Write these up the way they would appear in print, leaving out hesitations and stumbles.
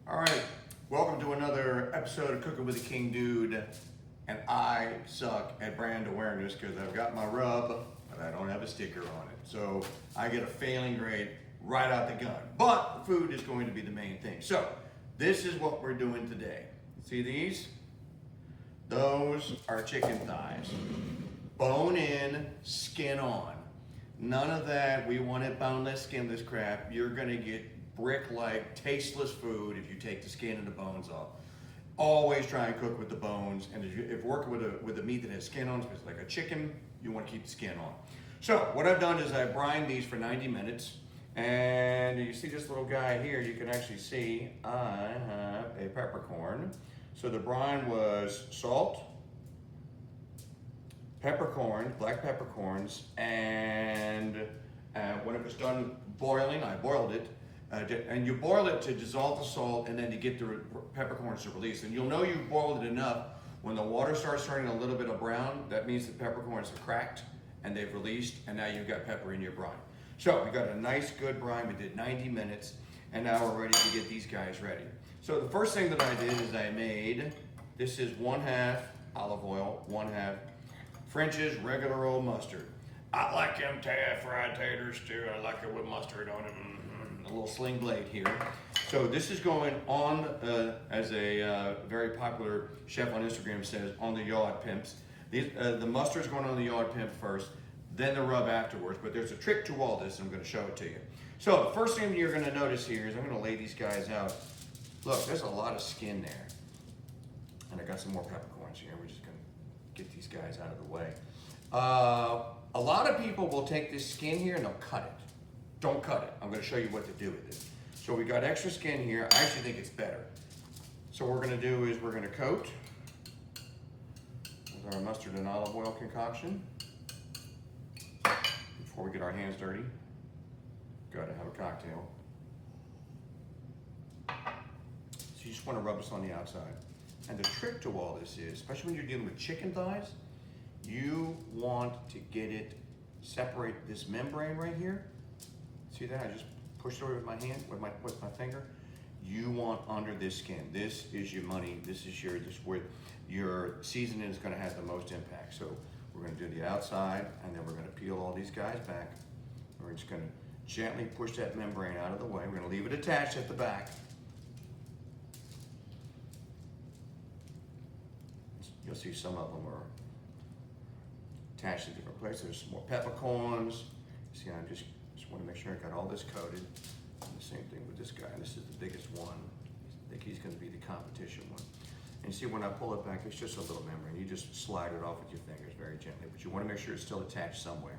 All right, welcome to another episode of Cooking with the King Dude. And I suck at brand awareness because I've got my rub, but I don't have a sticker on it. So I get a failing grade right out the gun. But the food is going to be the main thing. So this is what we're doing today. See these? Those are chicken thighs. Bone in, skin on. None of that, we want it boneless, skinless crap. You're gonna get brick-like, tasteless food if you take the skin and the bones off. Always try and cook with the bones, and if you're working with a meat that has skin on, if it's like a chicken, you want to keep the skin on. So what I've done is I brined these for 90 minutes, and you see this little guy here, you can actually see I have a peppercorn. So the brine was salt, peppercorn, black peppercorns, and when it was done boiling, I boiled it. And you boil it to dissolve the salt and then to get the peppercorns to release. And you'll know you've boiled it enough when the water starts turning a little bit of brown. That means the peppercorns are cracked and they've released, and now you've got pepper in your brine. So we got a nice good brine. We did 90 minutes, and now we're ready to get these guys ready. So the first thing that I did is I made, this is 1/2 olive oil, 1/2 French's regular old mustard. I like them fried taters too. I like it with mustard on them. A little sling blade here. So this is going on, as a very popular chef on Instagram says, on the yard, pimps. The mustard's going on the yard, pimp, first, then the rub afterwards. But there's a trick to all this, and I'm going to show it to you. So the first thing you're going to notice here is I'm going to lay these guys out. Look, there's a lot of skin there. And I got some more peppercorns here. We're just going to get these guys out of the way. A lot of people will take this skin here and they'll cut it. Don't cut it. I'm going to show you what to do with it. So we got extra skin here. I actually think it's better. So what we're going to do is we're going to coat with our mustard and olive oil concoction. Before we get our hands dirty, got to have a cocktail. So you just want to rub this on the outside. And the trick to all this is, especially when you're dealing with chicken thighs, you want to get it, separate this membrane right here. See that? I just pushed it over with my hand, with my finger. You want under this skin. This is your money. This is where your seasoning is going to have the most impact. So we're going to do the outside, and then we're going to peel all these guys back. We're just going to gently push that membrane out of the way. We're going to leave it attached at the back. You'll see some of them are attached to different places. There's some more peppercorns. See, I just want to make sure I got all this coated. And the same thing with this guy. This is the biggest one. I think he's going to be the competition one. And you see, when I pull it back, it's just a little membrane. You just slide it off with your fingers very gently, but you want to make sure it's still attached somewhere.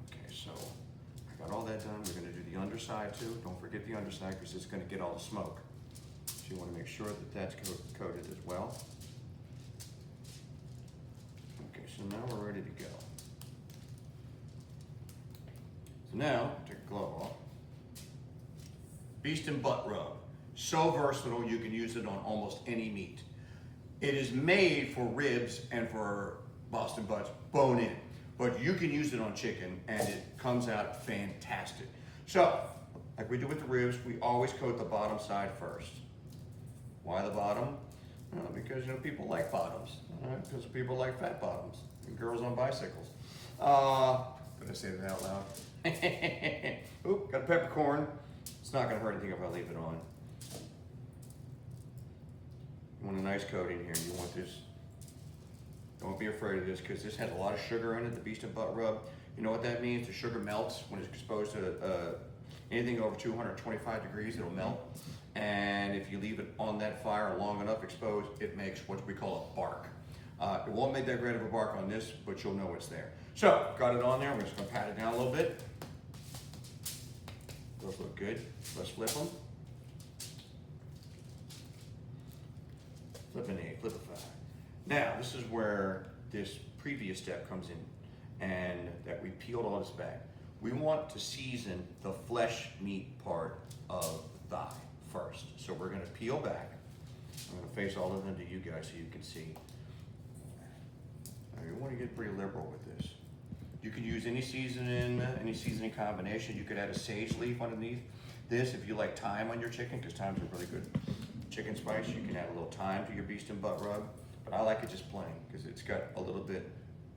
Okay, so I got all that done. We're going to do the underside too. Don't forget the underside because it's going to get all the smoke. So you want to make sure that that's coated as well. Okay, so now we're ready to go. So now, take a glove off. Beast and butt rub. So versatile, you can use it on almost any meat. It is made for ribs and for Boston butts, bone in. But you can use it on chicken and it comes out fantastic. So, like we do with the ribs, we always coat the bottom side first. Why the bottom? Because people like bottoms. Because people like fat bottoms. And girls on bicycles. Did I say that out loud? Oop, got a peppercorn. It's not going to hurt anything if I leave it on. You want a nice coating here. You want this. Don't be afraid of this because this has a lot of sugar in it, the beast and butt rub. You know what that means? The sugar melts when it's exposed to anything over 225 degrees, it'll melt. And if you leave it on that fire long enough exposed, it makes what we call a bark. It won't make that great of a bark on this, but you'll know it's there. So, got it on there. We're just going to pat it down a little bit. Those look good. Let's flip them. Flip an 8, flip a 5. Now, this is where this previous step comes in, and that we peeled all this back. We want to season the flesh meat part of the thigh first. So we're going to peel back. I'm going to face all of them to you guys so you can see. Now, you want to get pretty liberal with this. You can use any seasoning combination. You could add a sage leaf underneath this if you like thyme on your chicken, because thyme's a really good chicken spice. You can add a little thyme to your beast and butt rub, but I like it just plain because it's got a little bit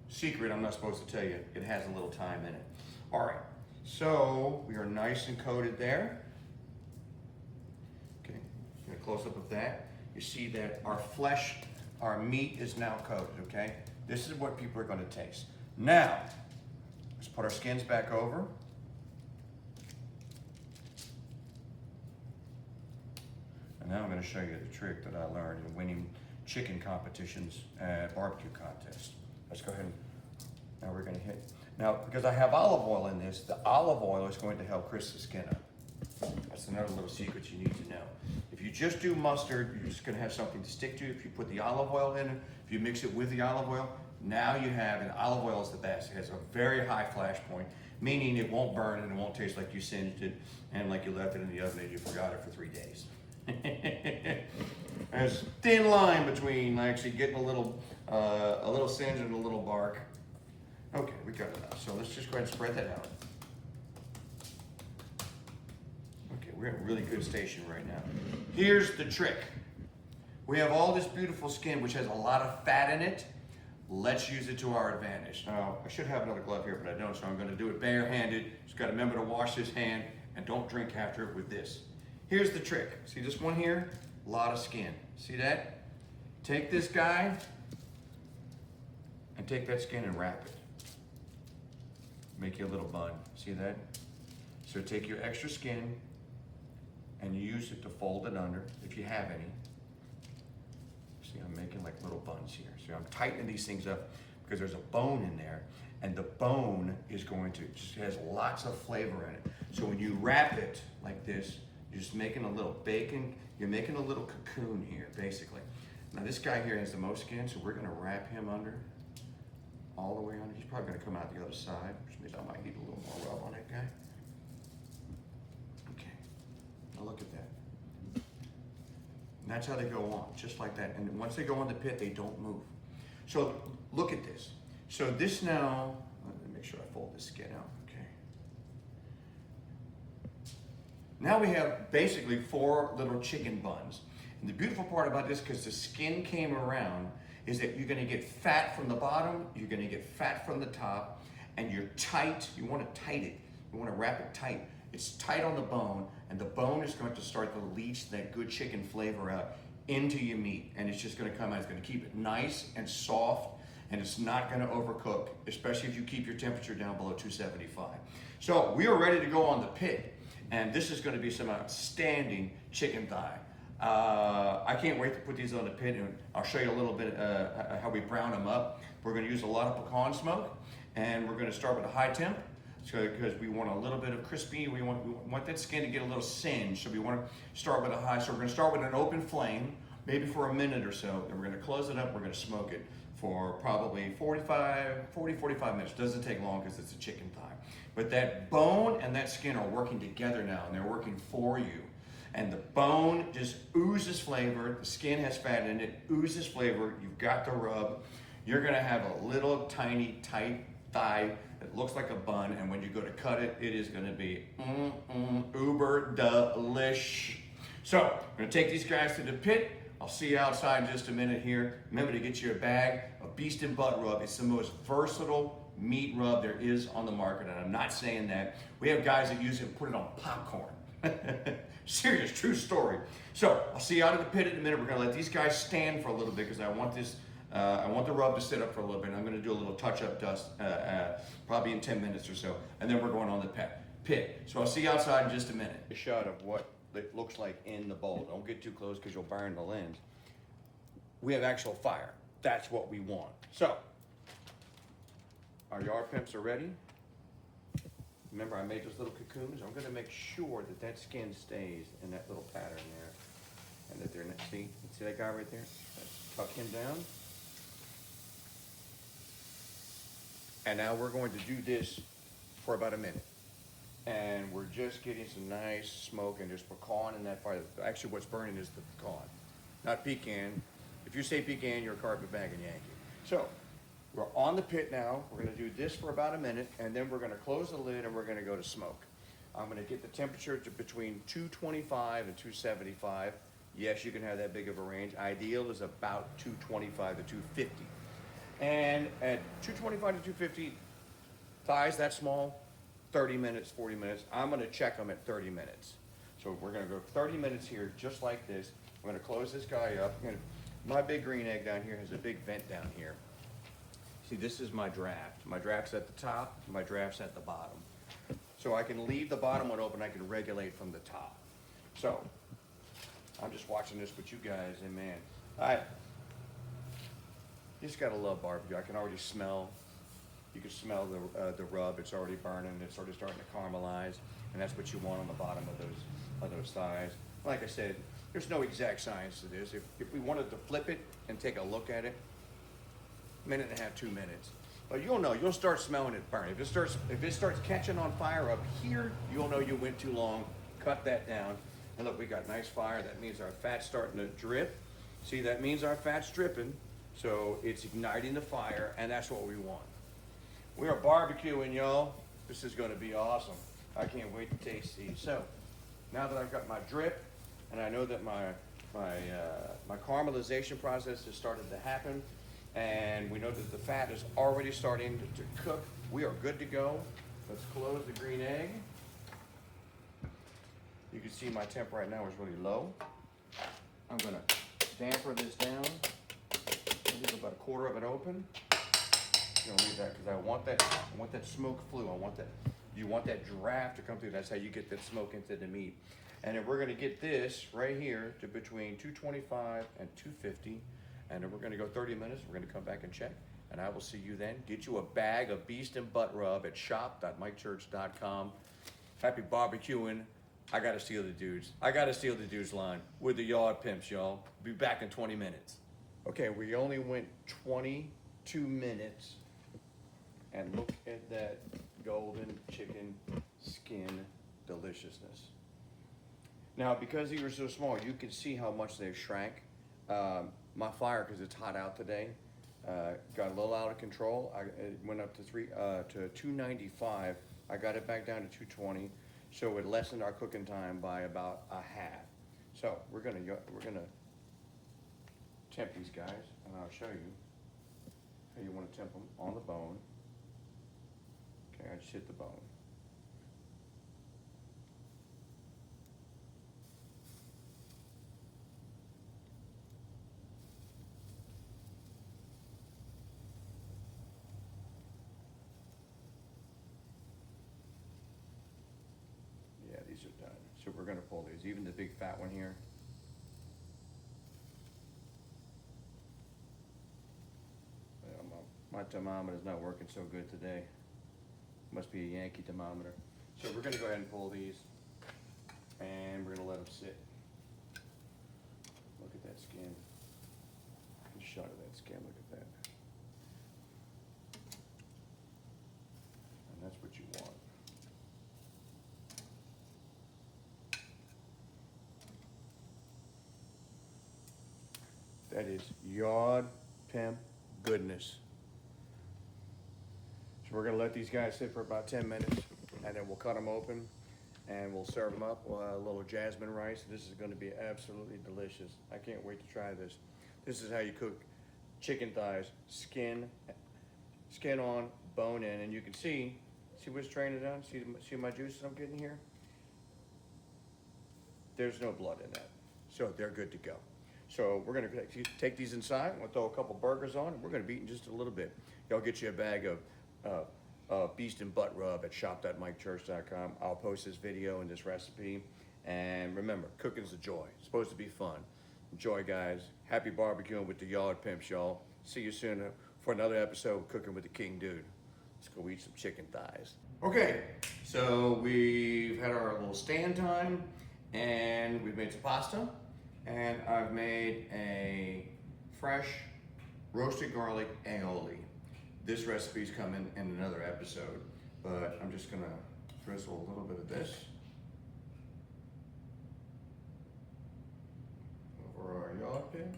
secret I'm not supposed to tell you. It has a little thyme in it. All right, so we are nice and coated there. Okay, get a close up of that. You see that our flesh, our meat is now coated, okay? This is what people are gonna taste. Now, let's put our skins back over. And now I'm gonna show you the trick that I learned in winning chicken competitions at barbecue contests. Let's go ahead and, now we're gonna hit. Now, because I have olive oil in this, the olive oil is going to help crisp the skin up. That's another little secret you need to know. If you just do mustard, you're just gonna have something to stick to. If you put the olive oil in it, if you mix it with the olive oil, now you have, and olive oil is the best. It has a very high flash point, meaning it won't burn and it won't taste like you singed it and like you left it in the oven and you forgot it for 3 days. There's a thin line between actually getting a little singe and a little bark. Okay, we got it now. So let's just go ahead and spread that out. Okay, we're in a really good station right now. Here's the trick. We have all this beautiful skin which has a lot of fat in it. Let's use it to our advantage. Now, I should have another glove here, but I don't, so I'm gonna do it barehanded. Just gotta remember to wash this hand and don't drink after it with this. Here's the trick. See this one here? A lot of skin. See that? Take this guy and take that skin and wrap it. Make you a little bun. See that? So take your extra skin and you use it to fold it under, if you have any. See, I'm making like little buns here. See, I'm tightening these things up because there's a bone in there, and the bone is going to, just has lots of flavor in it. So when you wrap it like this, you're just making a little bacon, you're making a little cocoon here, basically. Now this guy here has the most skin, so we're gonna wrap him under, all the way under. He's probably gonna come out the other side, which means I might need a little more rub on that guy. Okay, now look at that. And that's how they go on, just like that. And once they go on the pit, they don't move. So look at this. So this now, let me make sure I fold this skin out, okay. Now we have basically 4 little chicken buns. And the beautiful part about this, because the skin came around, is that you're gonna get fat from the bottom, you're gonna get fat from the top, and you're tight. You wanna tight it. You wanna wrap it tight. It's tight on the bone, and the bone is going to start to leach that good chicken flavor out into your meat, and it's just gonna come out. It's gonna keep it nice and soft, and it's not gonna overcook, especially if you keep your temperature down below 275. So we are ready to go on the pit, and this is gonna be some outstanding chicken thigh. I can't wait to put these on the pit, and I'll show you a little bit how we brown them up. We're gonna use a lot of pecan smoke, and we're gonna start with a high temp, because we want a little bit of crispy. We want that skin to get a little singe, so we want to start with a high. So we're gonna start with an open flame, maybe for a minute or so, then we're gonna close it up, we're gonna smoke it for probably 45 minutes. Doesn't take long because it's a chicken thigh. But that bone and that skin are working together now, and they're working for you. And the bone just oozes flavor, the skin has fat in it, oozes flavor, you've got the rub. You're gonna have a little tiny, tight thigh that looks like a bun, and when you go to cut it, it is gonna be uber delish. So, I'm gonna take these guys to the pit. I'll see you outside in just a minute here. Remember to get you a bag of beast and butt rub. It's the most versatile meat rub there is on the market, and I'm not saying that. We have guys that use it and put it on popcorn. Serious, true story. So, I'll see you out of the pit in a minute. We're gonna let these guys stand for a little bit because I want this, I want the rub to sit up for a little bit. I'm gonna do a little touch-up dust, probably in 10 minutes or so, and then we're going on the pit. So I'll see you outside in just a minute. A shot of what it looks like in the bowl. Don't get too close because you'll burn the lens. We have actual fire. That's what we want. So, our yard pimps are ready. Remember, I made those little cocoons. I'm gonna make sure that that skin stays in that little pattern there, and that they're not, see that guy right there? Let's tuck him down. And now we're going to do this for about a minute. And we're just getting some nice smoke, and there's pecan in that fire. Actually, what's burning is the pecan, not pecan. If you say pecan, you're a carpetbagging Yankee. So, we're on the pit now. We're gonna do this for about a minute, and then we're gonna close the lid and we're gonna go to smoke. I'm gonna get the temperature to between 225 and 275. Yes, you can have that big of a range. Ideal is about 225 to 250. And at 225 to 250, thighs that small, 30 minutes, 40 minutes. I'm gonna check them at 30 minutes. So we're gonna go 30 minutes here, just like this. I'm gonna close this guy up. My big green egg down here has a big vent down here. See, this is my draft. My draft's at the top, my draft's at the bottom. So I can leave the bottom one open, I can regulate from the top. So, I'm just watching this with you guys, and man, you just gotta love barbecue. I can already smell, you can smell the rub, it's already burning, it's already starting to caramelize, and that's what you want on the bottom of those thighs. Like I said, there's no exact science to this. If we wanted to flip it and take a look at it, minute and a half, 2 minutes. But you'll know, you'll start smelling it burn. If it starts catching on fire up here, you'll know you went too long. Cut that down. And look, we got nice fire. That means our fat's starting to drip. See, that means our fat's dripping. So it's igniting the fire, and that's what we want. We are barbecuing, y'all. This is gonna be awesome. I can't wait to taste these. So, now that I've got my drip, and I know that my caramelization process has started to happen, and we know that the fat is already starting to cook, we are good to go. Let's close the green egg. You can see my temp right now is really low. I'm gonna damper this down. Leave about a quarter of it open. I'm gonna leave that because I want that smoke flue. You want that draft to come through. That's how you get that smoke into the meat. And then we're gonna get this right here to between 225 and 250. And then we're gonna go 30 minutes. We're gonna come back and check. And I will see you then. Get you a bag of beast and butt rub at shop.mikechurch.com. Happy barbecuing. I gotta steal the dudes. I gotta steal the dudes line with the Yard Pimps, y'all. Be back in 20 minutes. Okay, we only went 22 minutes. And look at that golden chicken skin deliciousness. Now, because these are so small, you can see how much they've shrank. My fire, because it's hot out today, got a little out of control. It went up to 295. I got it back down to 220. So it lessened our cooking time by about a half. So we're gonna temp these guys, and I'll show you how you want to temp them on the bone. Okay, I just hit the bone. Yeah, these are done. So we're gonna pull these, even the big fat one here. My thermometer is not working so good today. Must be a Yankee thermometer. So we're gonna go ahead and pull these, and we're gonna let them sit. Look at that skin. A shot of that skin, look at that. And that's what you want. That is Yard Pimp goodness. So we're gonna let these guys sit for about 10 minutes, and then we'll cut them open, and we'll serve them up with a little jasmine rice. This is gonna be absolutely delicious. I can't wait to try this. This is how you cook chicken thighs, skin on, bone in, and you can see what's training down? See my juices I'm getting here? There's no blood in that, so they're good to go. So we're gonna take these inside, we'll throw a couple burgers on, and we're gonna beat in just a little bit. Y'all get you a bag of beast and butt rub at shop.mikechurch.com. I'll post this video and this recipe. And remember, cooking's a joy. It's supposed to be fun. Enjoy, guys. Happy barbecuing with the Yard Pimps, y'all. See you soon for another episode of Cooking with the King Dude. Let's go eat some chicken thighs. Okay, so we've had our little stand time, and we've made some pasta, and I've made a fresh roasted garlic aioli. This recipe's coming in another episode, but I'm just gonna drizzle a little bit of this over our Yard Pimp.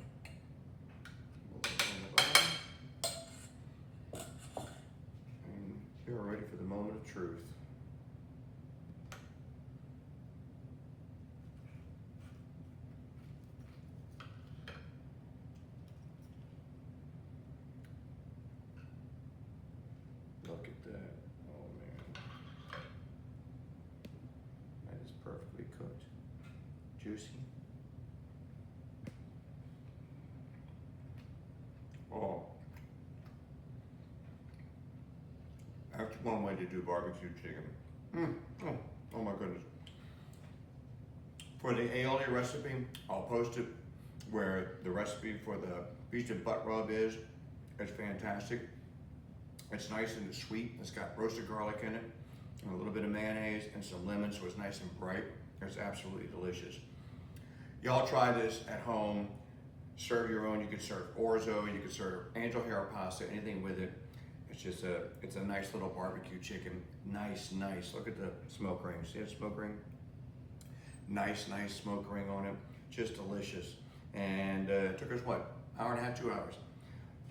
And we're ready for the moment of truth. juicy. Oh. That's one way to do barbecue chicken. Oh my goodness. For the aioli recipe, I'll post it where the recipe for the beef and butt rub is. It's fantastic. It's nice and sweet. It's got roasted garlic in it, and a little bit of mayonnaise and some lemon, so it's nice and bright. It's absolutely delicious. Y'all try this at home. Serve your own. You could serve orzo, you could serve angel hair pasta, anything with it. It's a nice little barbecue chicken. Nice. Look at the smoke ring. See the smoke ring? Nice smoke ring on it. Just delicious. And it took us what? Hour and a half, 2 hours.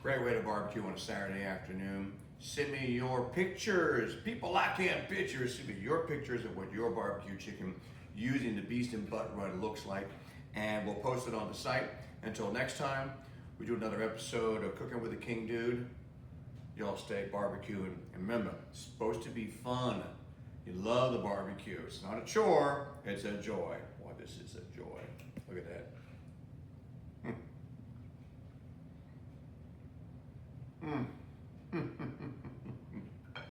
Great way to barbecue on a Saturday afternoon. Send me your pictures. People like him pictures. Send me your pictures of what your barbecue chicken using the beast and butt rub looks like. And we'll post it on the site. Until next time, we do another episode of Cooking with the King Dude. Y'all stay barbecuing. And remember, it's supposed to be fun. You love the barbecue. It's not a chore, it's a joy. Boy, this is a joy. Look at that.